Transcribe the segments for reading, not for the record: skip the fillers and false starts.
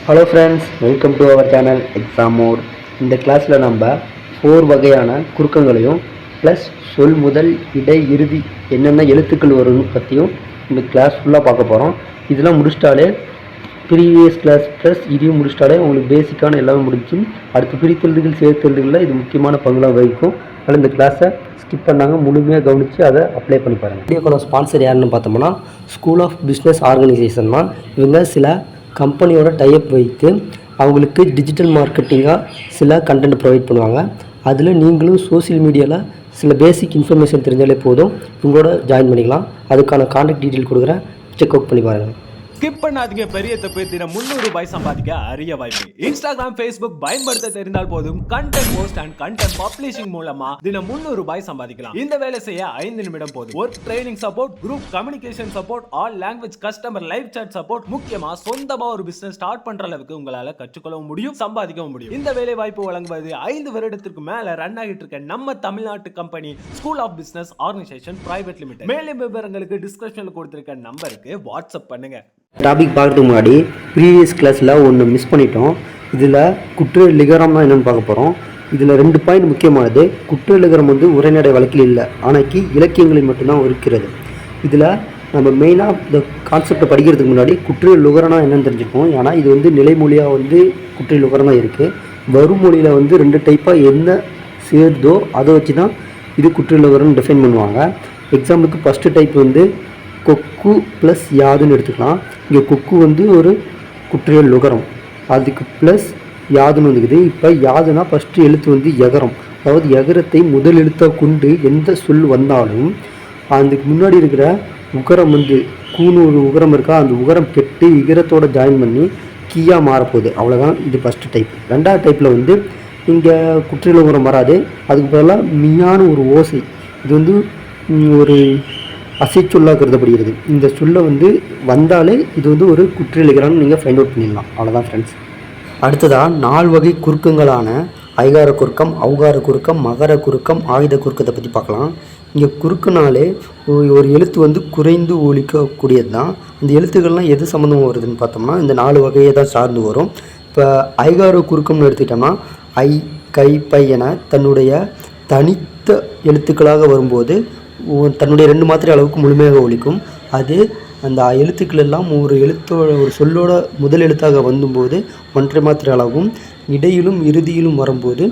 Hello friends, welcome to our channel exam mode. இந்த கிளாஸில் நம்ம 4 வகையான குறுக்கங்களையும் ப்ளஸ் சொல் முதல் இடை இறுதி என்னென்ன எழுத்துக்கள் வரும்னு பற்றியும் இந்த கிளாஸ் ஃபுல்லாக பார்க்க போகிறோம். இதெல்லாம் முடிச்சிட்டாலே ப்ரீவியஸ் கிளாஸ் ப்ளஸ் இதையும் முடிச்சிட்டாலே உங்களுக்கு பேசிக்கான எல்லாமே முடிஞ்சும். அடுத்து பிரித்தெழுதுகள் சேர்த்தெழுதுகளில் இது முக்கியமான பங்குலாம் வகிக்கும். அதனால் இந்த கிளாஸை ஸ்கிப் பண்ணாங்க முழுமையாக கவனித்து அதை அப்ளை பண்ணி பாருங்கள். வீடியோக்கான ஸ்பான்சர் யாருன்னு பார்த்தோம்னா ஸ்கூல் ஆஃப் பிஸ்னஸ் ஆர்கனைசேஷன் தான். இவங்க சில கம்பெனியோட டைப் வைத்து அவங்களுக்கு டிஜிட்டல் மார்க்கெட்டிங்காக சில கண்டென்ட் ப்ரொவைட் பண்ணுவாங்க. அதில் நீங்களும் சோசியல் மீடியாவில் சில பேசிக் இன்ஃபர்மேஷன் தெரிஞ்சாலே போதும், உங்களோட ஜாயின் பண்ணிக்கலாம். அதுக்கான கான்டாக்ட் டீட்டெயில் கொடுக்குறேன், செக் அவுட் பண்ணி பாருங்கள். ஸ்கிப் பண்ணாதீங்க. பெரிய தப்பு. தினம் 300 ரூபாய் சம்பாதிக்க அரிய வாய்ப்பு. இன்ஸ்டாகிராம், ஃபேஸ்புக் பயன்படுத்த தெரிந்தால் போதும். Content post and content publishing மூலமா தினம் 300 ரூபாய் சம்பாதிக்கலாம். இந்த வேலை செய்ய 5 நிமிடம் போதும். Work training support, group communication support, all language customer live chat support, முக்கியமா சொந்தமா ஒரு பிசினஸ் ஸ்டார்ட் பண்ற அளவுக்கு உங்களால கற்றுக்கொள்ளவும் முடியும், சம்பாதிக்கவும் முடியும். இந்த வேலை வாய்ப்பு வழங்குவது 5 வருடத்திற்கு மேல ரன் ஆகிட்டு இருக்க நம்ம தமிழ்நாட்டு company school of business organisation private limited. மேலும் விவரங்களுக்கு டிஸ்கிரிப்ஷன்ல கொடுத்திருக்க நம்பருக்கு வாட்ஸ்அப் பண்ணுங்க. டாபிக் பார்க்கறதுக்கு முன்னாடி ப்ரீவியஸ் கிளாஸில் ஒன்று மிஸ் பண்ணிட்டோம். இதில் குற்றலிகரம்னா என்னென்னு பார்க்க போகிறோம். இதில் 2 பாயிண்ட் முக்கியமானது. குற்றலிகரம் வந்து உரைநடை வழக்கில் இல்லை, ஆனால் இலக்கியங்களில் மட்டும்தான் இருக்கிறது. இதில் நம்ம மெயினாக இந்த கான்செப்டை படிக்கிறதுக்கு முன்னாடி குற்றலுகரம்னா என்னென்னு தெரிஞ்சுப்போம். ஏன்னா இது வந்து நிலைமொழியாக வந்து குற்றலுகரம் தான் இருக்குது. வருமொழியில் வந்து 2 டைப்பாக என்ன சேருதோ அதை வச்சு தான் இது குற்றலுகரம்னு டிஃபைன் பண்ணுவாங்க. எக்ஸாம்பிளுக்கு ஃபஸ்ட்டு டைப் வந்து கொக்கு ப்ளஸ் யாதுன்னு எடுத்துக்கலாம். இங்கே கொக்கு வந்து ஒரு குற்றியல் லுகரம், அதுக்கு ப்ளஸ் யாதுன்னு வந்துக்குது. இப்போ யாதுனா ஃபஸ்ட்டு எழுத்து வந்து எகரம், அதாவது எகரத்தை முதல் எழுத்தாக கொண்டு எந்த சொல் வந்தாலும் அதுக்கு முன்னாடி இருக்கிற உகரம் வந்து கூணு ஒரு உகரம் இருக்கா, அந்த உகரம் கெட்டு இகரத்தோடு ஜாயின் பண்ணி கீயாக மாறப்போகுது. அவ்வளோதான் இது ஃபஸ்ட்டு டைப். 2வது டைப்பில் வந்து இங்கே குற்றியல் உகரம் வராது, அதுக்கு பதிலாக மியான ஒரு ஓசை. இது வந்து ஒரு அசைச்சொல்லாக கருதப்படுகிறது. இந்த சொல்லை வந்து வந்தாலே இது வந்து ஒரு குற்றலிகரம்னு நீங்கள் ஃபைண்ட் அவுட் பண்ணிடலாம். அவ்வளோதான் ஃப்ரெண்ட்ஸ். அடுத்ததாக 4 வகை குறுக்கங்களான ஐகார குறுக்கம், ஔகார குறுக்கம், மகர குறுக்கம், ஆயுத குறுக்கத்தை பற்றி பார்க்கலாம். இங்கே குறுக்குனாலே ஒரு எழுத்து வந்து குறைந்து ஒலிக்கக்கூடியது தான். இந்த எழுத்துக்கள்லாம் எது சம்மந்தமாக வருதுன்னு பார்த்தோம்னா இந்த 4 வகையை தான் சார்ந்து வரும். இப்போ ஐகார குறுக்கம்னு எடுத்துக்கிட்டோம்னா ஐ, கை, பை என தன்னுடைய தனித்த எழுத்துக்களாக வரும்போது தன்னுடைய 2 மாத்திரை அளவுக்கு முழுமையாக ஒலிக்கும். அது அந்த எழுத்துக்கள் எல்லாம் ஒரு சொல்லோட முதல் எழுத்தாக வந்தும்போது 1.5 மாத்திரை அளவும், இடையிலும் இறுதியிலும் வரும்போது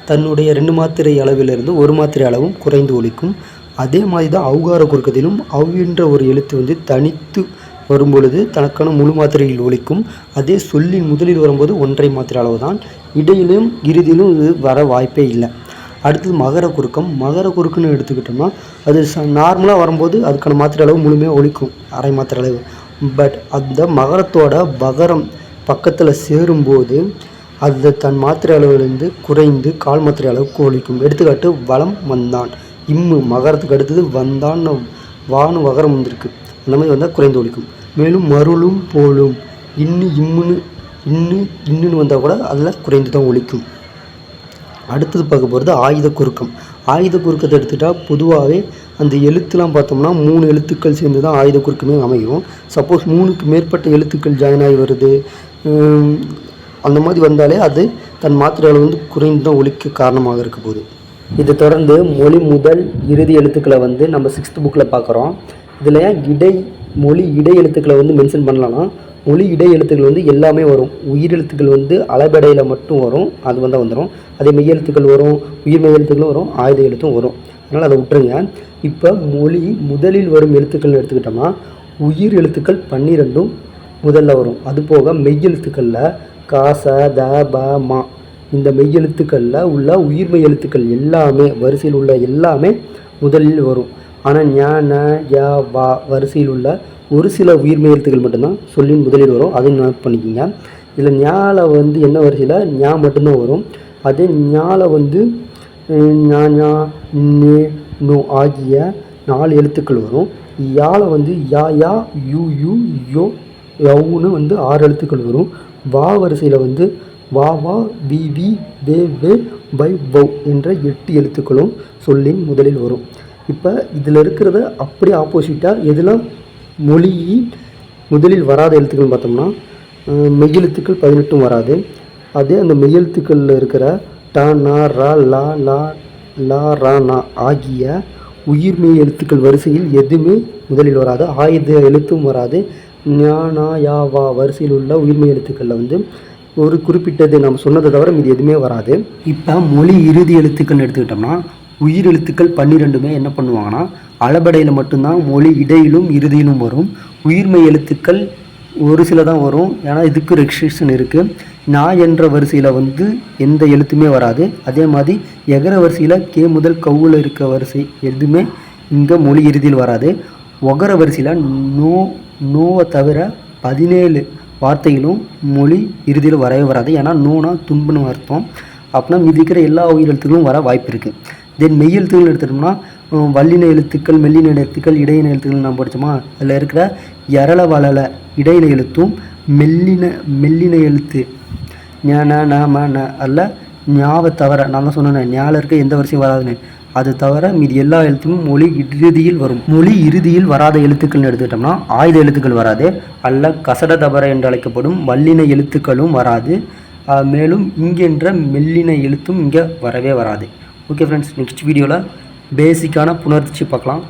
தன்னுடைய 2 மாத்திரை அளவிலிருந்து 1 மாத்திரை அளவும் குறைந்து ஒலிக்கும். அதே மாதிரி தான் ஔகார குறுக்கத்திலும் என்ற ஒரு எழுத்து வந்து தனித்து வரும்பொழுது தனக்கான முழு மாத்திரையில் ஒலிக்கும். அதே சொல்லின் முதலில் வரும்போது 1.5 மாத்திரை அளவு தான், இடையிலும் இறுதியிலும் இது வர வாய்ப்பே இல்லை. அடுத்தது மகர குறுக்கம். மகர குறுக்குன்னு எடுத்துக்கிட்டோம்னா அது நார்மலாக வரும்போது அதுக்கான மாத்திரை அளவு முழுமையாக ஒலிக்கும், அரை மாத்திரை அளவு. பட் அந்த மகரத்தோட பகரம் பக்கத்தில் சேரும்போது அது தன் மாத்திரை அளவுலேருந்து குறைந்து 1/4 மாத்திரை அளவுக்கு ஒலிக்கும். எடுத்துக்காட்டு வலம் வந்தான். இம்மு மகரத்துக்கு அடுத்தது வந்தான் வானு வகரம் வந்திருக்கு, அந்த மாதிரி வந்தால் குறைந்து ஒலிக்கும். மேலும் மருளும் போலும் இன்னு இம்முன்னு இன்னுன்னு வந்தால் கூட அதில் குறைந்து தான் ஒலிக்கும். அடுத்தது பார்க்க போகிறது ஆயுத குறுக்கம். ஆயுத குறுக்கத்தை எடுத்துகிட்டால் பொதுவாகவே அந்த எழுத்துலாம் பார்த்தோம்னா 3 எழுத்துக்கள் சேர்ந்து தான் ஆயுத குறுக்கமே அமையும். சப்போஸ் 3க்கு மேற்பட்ட எழுத்துக்கள் ஜாயின் ஆகி வருது, அந்த மாதிரி வந்தாலே அது தன் மாத்திரை அளவு வந்து குறைந்து தான் ஒலிக்க காரணமாக இருக்க போகுது. இதை தொடர்ந்து மொழி முதல் இறுதி எழுத்துக்களை வந்து நம்ம 6th புக்கில் பார்க்குறோம். இதில் மொழி இடை எழுத்துக்களை வந்து மென்ஷன் பண்ணலாம்னா மொழி இடை எழுத்துக்கள் வந்து எல்லாமே வரும். உயிரெழுத்துக்கள் வந்து அளபெடையில் மட்டும் வரும், அது வந்துடும். அதே மெய்யெழுத்துக்கள் வரும், உயிர் மெய்யெழுத்துக்களும் வரும், ஆயுத எழுத்தும் வரும். அதனால் அதை விட்டுருங்க. இப்போ மொழி முதலில் வரும் எழுத்துக்கள்னு எடுத்துக்கிட்டோம்னா உயிர் எழுத்துக்கள் 12 முதல்ல வரும். அதுபோக மெய்யெழுத்துக்களில் கா, ச, த, ப, மா இந்த மெய்யெழுத்துக்களில் உள்ள உயிர் மெய்யெழுத்துக்கள் எல்லாமே வரிசையில் உள்ள எல்லாமே முதலில் வரும். ஆனால் ஞ, ந, ய, வா வரிசையில் உள்ள ஒரு சில உயிர்மை எழுத்துக்கள் மட்டும்தான் சொல்லின் முதலில் வரும். அதையும் நோட் பண்ணிக்கோங்க. இதில் ஞால வந்து என்ன வரிசையில் ஞா மட்டும்தான் வரும். அதே ஞால வந்து ஞா, ஞா, நே, நோ ஆகிய 4 எழுத்துக்கள் வரும். யால வந்து யா, யா, யூ, யூ, யோ, யவுன்னு வந்து 6 எழுத்துக்கள் வரும். வா வரிசையில் வந்து வா, வா, வி, வி, வே, வே, பை, வவ் என்ற 8 எழுத்துக்களும் சொல்லின் முதலில் வரும். இப்போ இதில் இருக்கிறத அப்படியே ஆப்போசிட்டாக எதெல்லாம் மொழி முதலில் வராத எழுத்துக்கள்னு பார்த்தோம்னா மெய்யெழுத்துக்கள் 18 வராது. அதே அந்த மெய்யெழுத்துக்களில் இருக்கிற ட ந ர ல ல ல ர ந ஆகிய உயிர்மெய் எழுத்துக்கள் வரிசையில் எதுவுமே முதலில் வராது. ஆயுத எழுத்தும் வராது. ஞ ந ய வ வரிசையில் உள்ள உயிர்மெய் எழுத்துக்களில் வந்து ஒரு குறிப்பிட்டது நம்ம சொன்னதை தவிர மீது எதுவுமே வராது. இப்போ மொழி இறுதி எழுத்துக்கள்னு எடுத்துக்கிட்டோம்னா உயிர் எழுத்துக்கள் 12மே என்ன பண்ணுவாங்கன்னா அளபடையில் மட்டும்தான் மொழி இடையிலும் இறுதியிலும் வரும். உயிர்மெய் எழுத்துக்கள் ஒரு சில தான் வரும். ஏன்னா இதுக்கு ரெஸ்ட்ரிக்ஷன் இருக்குது. நா என்ற வரிசையில் வந்து எந்த எழுத்துமே வராது. அதே மாதிரி எகர வரிசையில் கே முதல் கவுல இருக்க வரிசை எதுவுமே இங்கே மொழி இறுதியில் வராது. ஒகர வரிசையில் நோவை தவிர 17 வார்த்தைகளும் மொழி இறுதியில் வரவே வராது. ஏன்னா நோனா துன்புன்னு அர்த்தம். அப்படின்னா மீதி இருக்கிற எல்லா உயிரெழுத்துக்களும் வர வாய்ப்பு இருக்குது. தென் மெய்யெழுத்துக்கள் எடுத்துட்டோம்னா வல்லின எழுத்துக்கள், மெல்லின எழுத்துக்கள், இடையின எழுத்துக்கள் நம்ம படித்தோமா, அதில் இருக்கிற எரள வளல இடையின எழுத்தும் மெல்லின எழுத்து ஞ ந ந ம ந அல்ல ஞாவை தவிர நான் தான் சொன்னேன் ஞால இருக்க எந்த வரிசையும் வராதுன்னு, அது தவிர மீதி எல்லா எழுத்தும் மொழி இறுதியில் வரும். மொழி இறுதியில் வராத எழுத்துக்கள்னு எடுத்துக்கிட்டோம்னா ஆயுத எழுத்துக்கள் வராது. அல்ல கசட தபர என்று அழைக்கப்படும் வல்லின எழுத்துக்களும் வராது. மேலும் இங்கென்ற மெல்லின எழுத்தும் இங்கே வரவே வராது. ஓகே ஃப்ரெண்ட்ஸ், நெக்ஸ்ட் வீடியோவில் பேசிக்கான புணர்ச்சி பார்க்கலாம்.